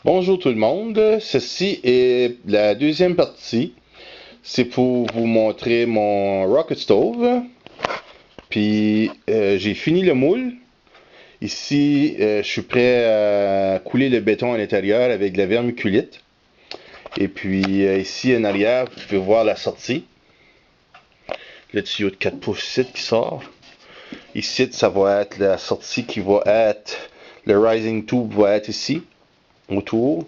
Bonjour tout le monde, ceci est la deuxième partie. C'est pour vous montrer mon rocket stove. Puis j'ai fini le moule. Ici, je suis prêt à couler le béton à l'intérieur avec de la vermiculite. Et puis ici en arrière, vous pouvez voir la sortie. Le tuyau de 4 pouces ici qui sort. Ici, ça va être la sortie qui va être, le rising tube va être ici, autour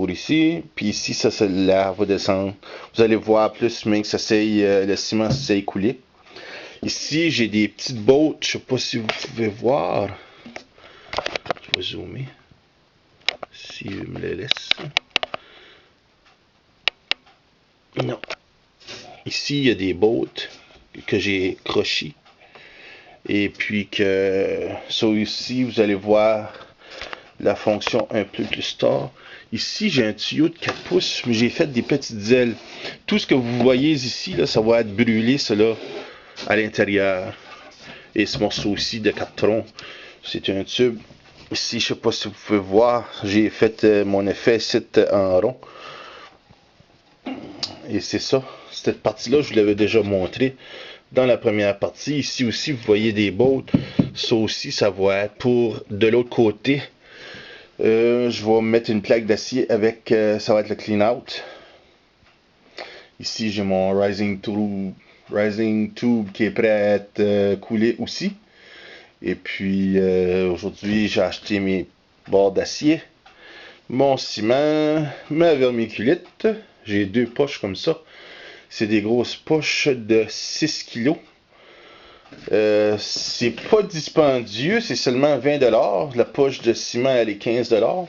ici, puis ici, ça, l'air va descendre. Vous allez voir plus, mais que le ciment s'est coulé. Ici, j'ai des petites bottes, je sais pas si vous pouvez voir. Je vais zoomer, si je me les laisse. Non. Ici, il y a des bottes que j'ai crochées. Et puis que, ça ici, vous allez voir la fonction un peu plus tard. Ici, j'ai un tuyau de 4 pouces, mais j'ai fait des petites ailes. Tout ce que vous voyez ici, là, ça va être brûlé, cela, à l'intérieur. Et ce morceau aussi de 4 troncs, c'est un tube. Ici, je ne sais pas si vous pouvez voir, j'ai fait mon effet site en rond. Et c'est ça. Cette partie-là, je vous l'avais déjà montré dans la première partie. Ici aussi, vous voyez des bottes. Ça aussi, ça va être pour de l'autre côté. Je vais mettre une plaque d'acier avec, ça va être le clean out. Ici, j'ai mon rising tube qui est prêt à être coulé aussi. Et puis, aujourd'hui, j'ai acheté mes barres d'acier, mon ciment, ma vermiculite. J'ai deux poches comme ça. C'est des grosses poches de 6 kg. C'est pas dispendieux, c'est seulement 20$. La poche de ciment, elle est 15$.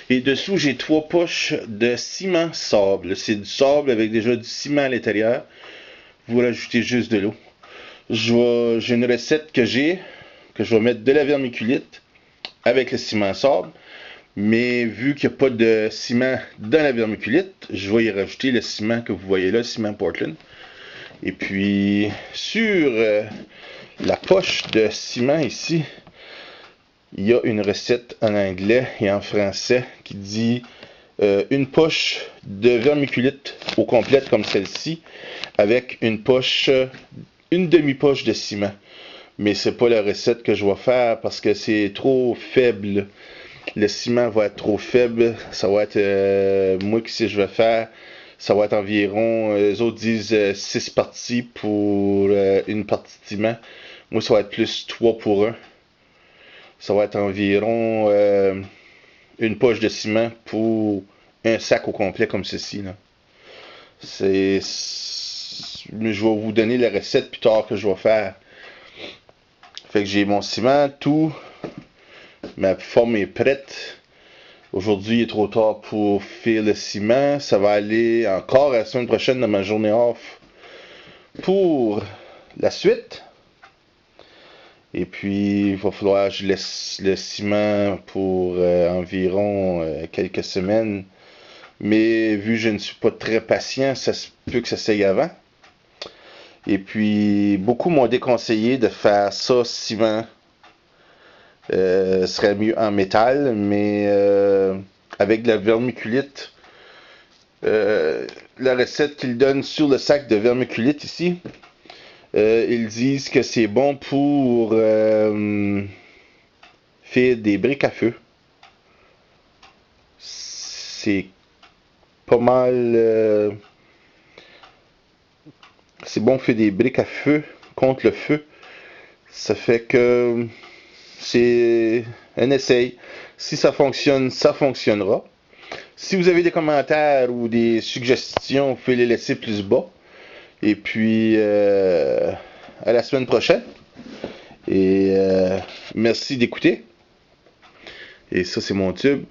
Et dessous, j'ai 3 poches de ciment sable. C'est du sable avec déjà du ciment à l'intérieur. Vous rajoutez juste de l'eau. J'ai une recette que je vais mettre de la vermiculite avec le ciment sable. Mais vu qu'il n'y a pas de ciment dans la vermiculite, je vais y rajouter le ciment que vous voyez là, le ciment Portland. Et puis, sur la poche de ciment ici, il y a une recette en anglais et en français qui dit une poche de vermiculite au complète comme celle-ci avec une demi-poche de ciment. Mais c'est pas la recette que je vais faire parce que c'est trop faible. Le ciment va être trop faible. Ça va être moi qui sais je vais faire. Ça va être environ, les autres disent 6 parties pour une partie de ciment. Moi, ça va être plus 3 pour 1. Ça va être environ une poche de ciment pour un sac au complet comme ceci. Là. Je vais vous donner la recette plus tard que je vais faire. Fait que j'ai mon ciment, tout. Ma forme est prête. Aujourd'hui, il est trop tard pour faire le ciment. Ça va aller encore la semaine prochaine dans ma journée off pour la suite. Et puis, il va falloir que je laisse le ciment pour environ quelques semaines. Mais vu que je ne suis pas très patient, ça se peut que ça s'aille avant. Et puis, beaucoup m'ont déconseillé de faire ça ciment. Serait mieux en métal, mais avec de la vermiculite. La recette qu'ils donnent sur le sac de vermiculite ici, ils disent que c'est bon pour faire des briques à feu. C'est pas mal. C'est bon pour faire des briques à feu contre le feu. Ça fait que c'est un essai. Si ça fonctionne, ça fonctionnera. Si vous avez des commentaires ou des suggestions, vous pouvez les laisser plus bas. Et puis, à la semaine prochaine. Et merci d'écouter. Et ça, c'est mon tube.